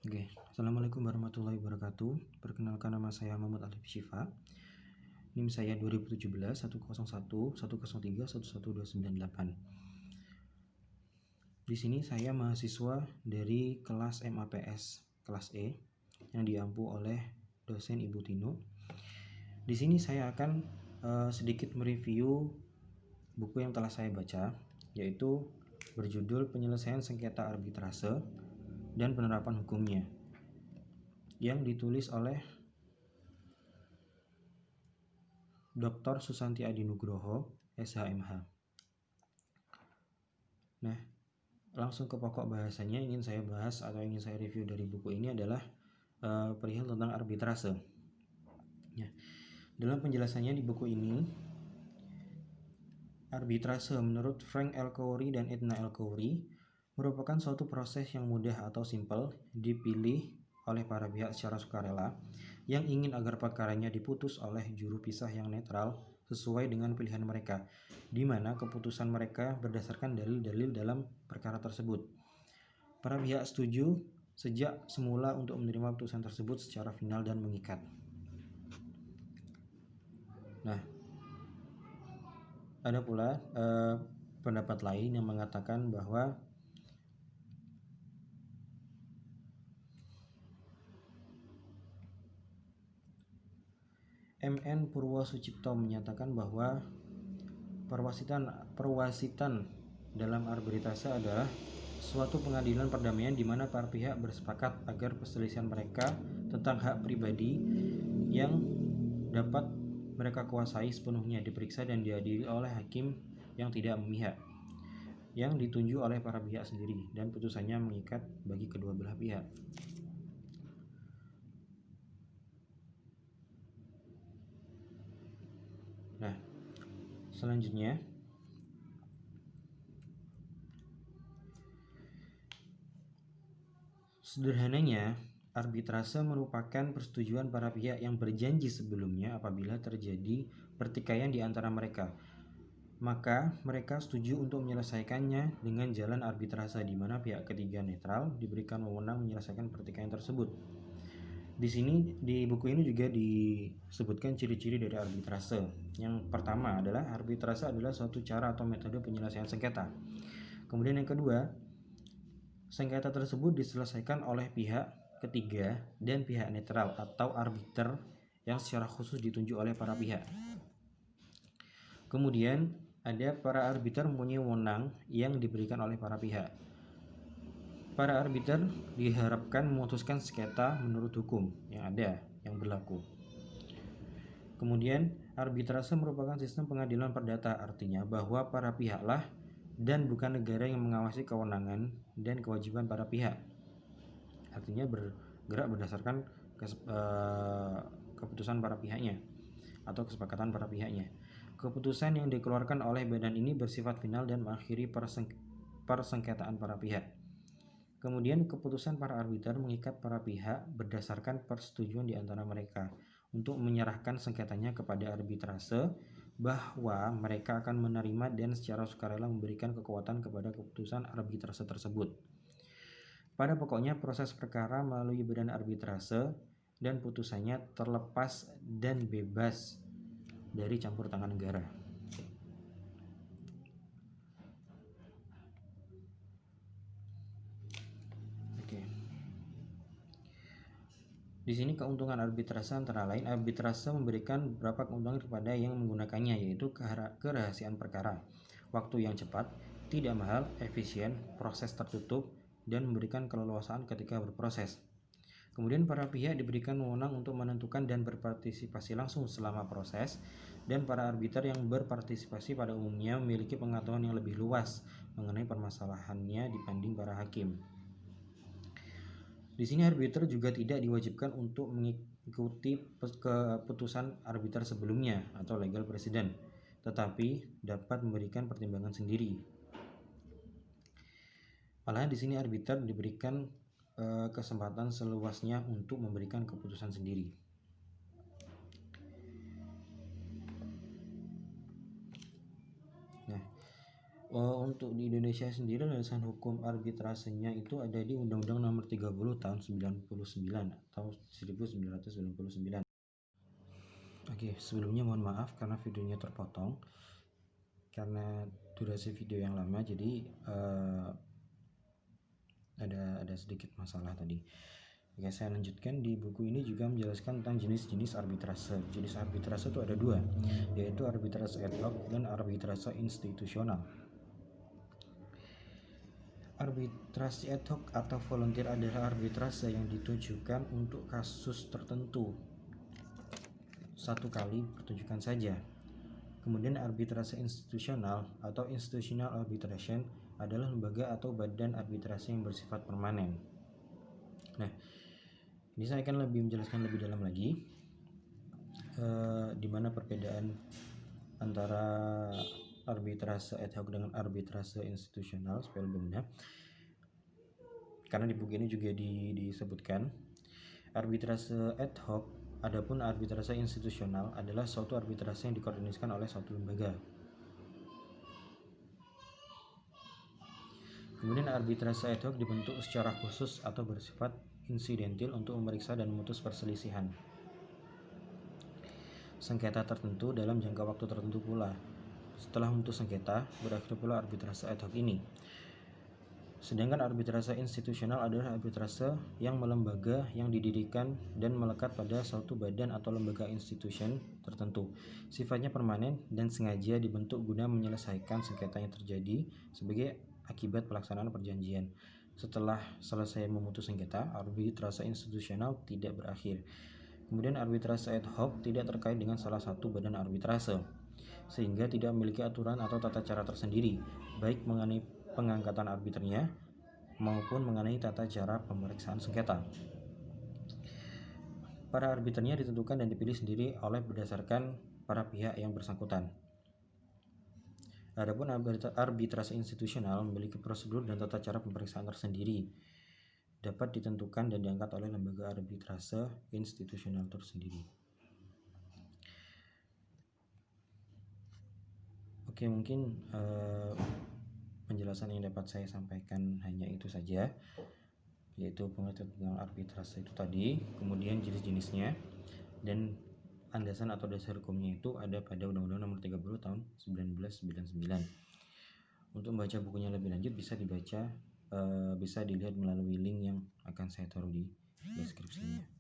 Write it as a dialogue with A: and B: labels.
A: Oke, Assalamualaikum warahmatullahi wabarakatuh. Perkenalkan, nama saya Muhammad Alif Syifa. NIM saya 2017 101 103 11298. Di sini saya mahasiswa dari kelas MAPS kelas E yang diampu oleh dosen Ibu Tino. Di sini saya akan sedikit mereview buku yang telah saya baca, yaitu berjudul Penyelesaian Sengketa Arbitrase dan Penerapan Hukumnya, yang ditulis oleh Dr. Susanti Adinugroho, SHMH. Nah, langsung ke pokok bahasanya. Ingin saya bahas atau ingin saya review dari buku ini adalah perihal tentang arbitrase. Ya, dalam penjelasannya di buku ini, arbitrase menurut Frank L. Coury dan Edna L. Coury merupakan suatu proses yang mudah atau simpel dipilih oleh para pihak secara sukarela yang ingin agar perkaranya diputus oleh juru pisah yang netral sesuai dengan pilihan mereka, di mana keputusan mereka berdasarkan dalil-dalil dalam perkara tersebut. Para pihak setuju sejak semula untuk menerima putusan tersebut secara final dan mengikat. Nah, ada pula pendapat lain yang mengatakan bahwa MN Purwosucipto menyatakan bahwa perwasitan dalam arbitrase adalah suatu pengadilan perdamaian di mana para pihak bersepakat agar perselisihan mereka tentang hak pribadi yang dapat mereka kuasai sepenuhnya diperiksa dan diadili oleh hakim yang tidak memihak, yang ditunjuk oleh para pihak sendiri, dan putusannya mengikat bagi kedua belah pihak. Nah, selanjutnya sederhananya, arbitrase merupakan persetujuan para pihak yang berjanji sebelumnya apabila terjadi pertikaian di antara mereka. Maka mereka setuju untuk menyelesaikannya dengan jalan arbitrase, di mana pihak ketiga netral diberikan wewenang menyelesaikan pertikaian tersebut. Di sini, di buku ini juga disebutkan ciri-ciri dari arbitrase. Yang pertama adalah arbitrase adalah suatu cara atau metode penyelesaian sengketa. Kemudian yang kedua, sengketa tersebut diselesaikan oleh pihak ketiga dan pihak netral atau arbiter yang secara khusus ditunjuk oleh para pihak. Kemudian ada para arbiter mempunyai wewenang yang diberikan oleh para pihak. Para arbiter diharapkan memutuskan sengketa menurut hukum yang ada, yang berlaku. Kemudian, arbitrase merupakan sistem pengadilan perdata, artinya bahwa para pihaklah dan bukan negara yang mengawasi kewenangan dan kewajiban para pihak. Artinya bergerak berdasarkan keputusan para pihaknya atau kesepakatan para pihaknya. Keputusan yang dikeluarkan oleh badan ini bersifat final dan mengakhiri persengketaan para pihak. Kemudian keputusan para arbiter mengikat para pihak berdasarkan persetujuan di antara mereka untuk menyerahkan sengketanya kepada arbitrase, bahwa mereka akan menerima dan secara sukarela memberikan kekuatan kepada keputusan arbitrase tersebut. Pada pokoknya, proses perkara melalui badan arbitrase dan putusannya terlepas dan bebas dari campur tangan negara. Oke. Di sini keuntungan arbitrase antara lain, arbitrase memberikan beberapa keuntungan kepada yang menggunakannya, yaitu kerahasiaan perkara, waktu yang cepat, tidak mahal, efisien, proses tertutup, dan memberikan keleluasaan ketika berproses. Kemudian para pihak diberikan wewenang untuk menentukan dan berpartisipasi langsung selama proses, dan para arbiter yang berpartisipasi pada umumnya memiliki pengetahuan yang lebih luas mengenai permasalahannya dibanding para hakim. Di sini arbiter juga tidak diwajibkan untuk mengikuti keputusan arbiter sebelumnya atau legal precedent, tetapi dapat memberikan pertimbangan sendiri. Malahan di sini arbiter diberikan kesempatan seluasnya untuk memberikan keputusan sendiri. Nah, Untuk di Indonesia sendiri landasan hukum arbitrasenya itu ada di Undang-Undang Nomor 30 tahun 99 atau 1999. Oke, sebelumnya mohon maaf karena videonya terpotong karena durasi video yang lama, jadi ada sedikit masalah tadi. Oke, saya lanjutkan. Di buku ini juga menjelaskan tentang jenis-jenis arbitrase. Jenis arbitrase itu ada dua, yaitu arbitrase ad hoc dan arbitrase institusional. Arbitrase ad hoc atau volunteer adalah arbitrase yang ditujukan untuk kasus tertentu, satu kali pertunjukan saja. Kemudian arbitrase institusional atau institutional arbitration adalah lembaga atau badan arbitrase yang bersifat permanen. Nah, ini saya akan lebih menjelaskan lebih dalam lagi di mana perbedaan antara arbitrase ad hoc dengan arbitrase institusional supaya lebih mudah. Karena di buku ini juga disebutkan arbitrase ad hoc adapun arbitrase institusional adalah suatu arbitrase yang dikoordinasikan oleh suatu lembaga. Kemudian arbitrase ad hoc dibentuk secara khusus atau bersifat insidentil untuk memeriksa dan memutus perselisihan sengketa tertentu dalam jangka waktu tertentu pula. Setelah memutus sengketa, berakhir pula arbitrase ad hoc ini. Sedangkan arbitrase institusional adalah arbitrase yang melembaga, yang didirikan dan melekat pada suatu badan atau lembaga institusi tertentu. Sifatnya permanen dan sengaja dibentuk guna menyelesaikan sengketa yang terjadi sebagai akibat pelaksanaan perjanjian. Setelah selesai memutus sengketa, arbitrase institusional tidak berakhir. Kemudian arbitrase ad hoc tidak terkait dengan salah satu badan arbitrase, sehingga tidak memiliki aturan atau tata cara tersendiri, baik mengenai pengangkatan arbiternya maupun mengenai tata cara pemeriksaan sengketa. Para arbiternya ditentukan dan dipilih sendiri oleh berdasarkan para pihak yang bersangkutan. Adapun arbitrase institusional memiliki prosedur dan tata cara pemeriksaan tersendiri, dapat ditentukan dan diangkat oleh lembaga arbitrase institusional tersendiri. Oke, mungkin penjelasan yang dapat saya sampaikan hanya itu saja, yaitu pengertian tentang arbitrase itu tadi, kemudian jenis-jenisnya, dan landasan atau dasar hukumnya itu ada pada Undang-Undang Nomor 30 tahun 1999. Untuk membaca bukunya lebih lanjut bisa dilihat melalui link yang akan saya taruh di deskripsinya.